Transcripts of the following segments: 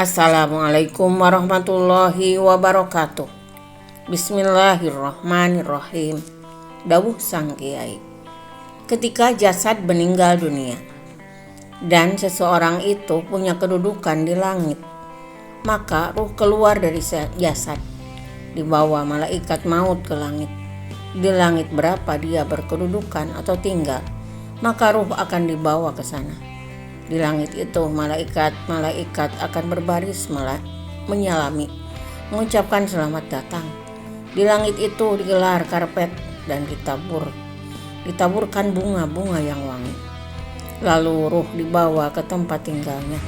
Assalamualaikum warahmatullahi wabarakatuh. Bismillahirrahmanirrahim. Dawuh sang kiai. Ketika jasad meninggal dunia dan seseorang itu punya kedudukan di langit, maka ruh keluar dari jasad, dibawa malaikat maut ke langit. Di langit berapa dia berkedudukan atau tinggal, maka ruh akan dibawa ke sana. Di langit itu malaikat akan berbaris menyalami, mengucapkan selamat datang. Di langit itu digelar karpet dan ditaburkan bunga-bunga yang wangi. Lalu ruh dibawa ke tempat tinggalnya,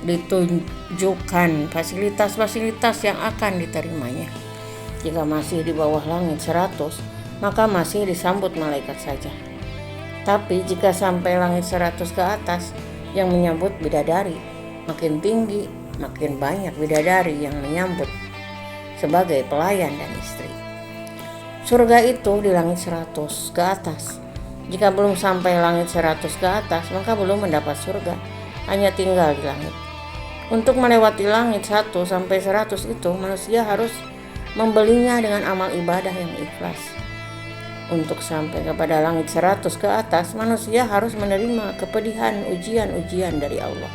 ditunjukkan fasilitas-fasilitas yang akan diterimanya. Jika masih di bawah langit 100, maka masih disambut malaikat saja. Tapi jika sampai langit 100 ke atas, yang menyambut bidadari, makin tinggi, makin banyak bidadari yang menyambut sebagai pelayan dan istri. Surga itu di langit 100 ke atas. Jika belum sampai langit 100 ke atas, maka belum mendapat surga, hanya tinggal di langit. Untuk melewati langit 1 sampai 100 itu, manusia harus membelinya dengan amal ibadah yang ikhlas. Untuk sampai kepada langit 100 ke atas, manusia harus menerima kepedihan ujian-ujian dari Allah.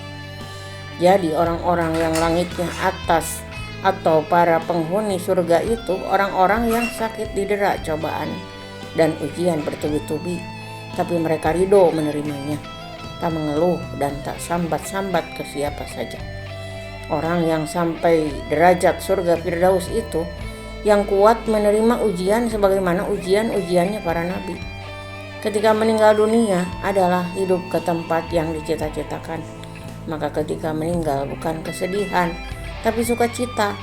Jadi orang-orang yang langitnya atas atau para penghuni surga itu orang-orang yang sakit didera cobaan dan ujian bertubi-tubi, tapi mereka ridho menerimanya, tak mengeluh dan tak sambat-sambat ke siapa saja. Orang yang sampai derajat surga Firdaus itu yang kuat menerima ujian sebagaimana ujian-ujiannya para nabi. Ketika meninggal dunia adalah hidup ke tempat yang dicita-citakan. Maka ketika meninggal bukan kesedihan, tapi sukacita.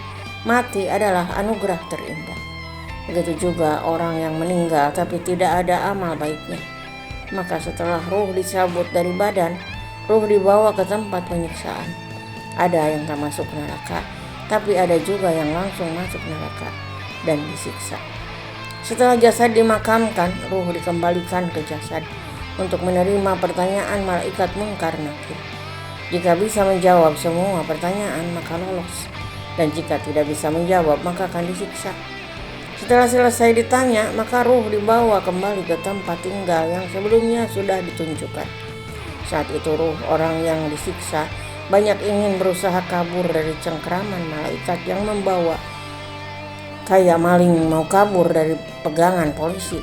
Mati adalah anugerah terindah. Begitu juga orang yang meninggal tapi tidak ada amal baiknya. Maka setelah ruh dicabut dari badan, ruh dibawa ke tempat penyiksaan. Ada yang tak masuk neraka, tapi ada juga yang langsung masuk neraka dan disiksa. Setelah jasad dimakamkan, ruh dikembalikan ke jasad untuk menerima pertanyaan malaikat Munkar Nakir. Jika bisa menjawab semua pertanyaan, maka lolos, dan jika tidak bisa menjawab, maka akan disiksa. Setelah selesai ditanya, maka ruh dibawa kembali ke tempat tinggal yang sebelumnya sudah ditunjukkan. Saat itu ruh orang yang disiksa banyak ingin berusaha kabur dari cengkraman malaikat yang membawa, kayak maling mau kabur dari pegangan polisi.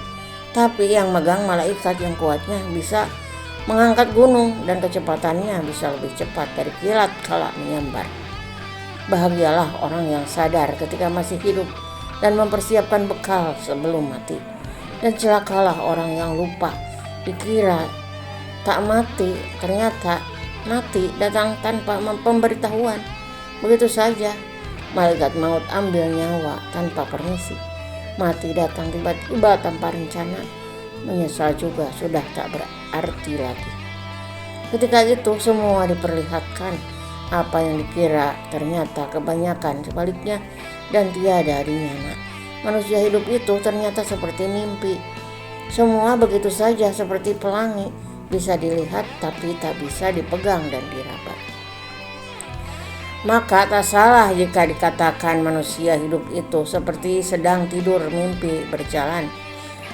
Tapi yang megang malaikat yang kuatnya bisa mengangkat gunung dan kecepatannya bisa lebih cepat dari kilat kala menyambar. Bahagialah orang yang sadar ketika masih hidup dan mempersiapkan bekal sebelum mati. Dan celakalah orang yang lupa, dikira tak mati, ternyata mati datang tanpa pemberitahuan. Begitu saja malaikat maut ambil nyawa tanpa permisi. Mati datang tiba-tiba tanpa rencana. Menyesal juga sudah tak berarti lagi. Ketika itu semua diperlihatkan. Apa yang dikira ternyata kebanyakan sebaliknya dan tiada dinyana. Manusia hidup itu ternyata seperti mimpi. Semua begitu saja seperti pelangi, bisa dilihat tapi tak bisa dipegang dan diraba. Maka tak salah jika dikatakan manusia hidup itu seperti sedang tidur mimpi berjalan,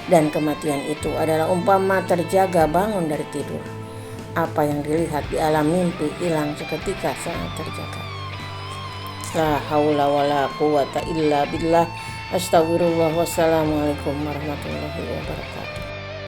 dan kematian itu adalah umpama terjaga bangun dari tidur. Apa yang dilihat di alam mimpi hilang seketika saat terjaga. La haula wala quwata illa billah. Astagfirullah. Wassalamualaikum warahmatullahi wabarakatuh.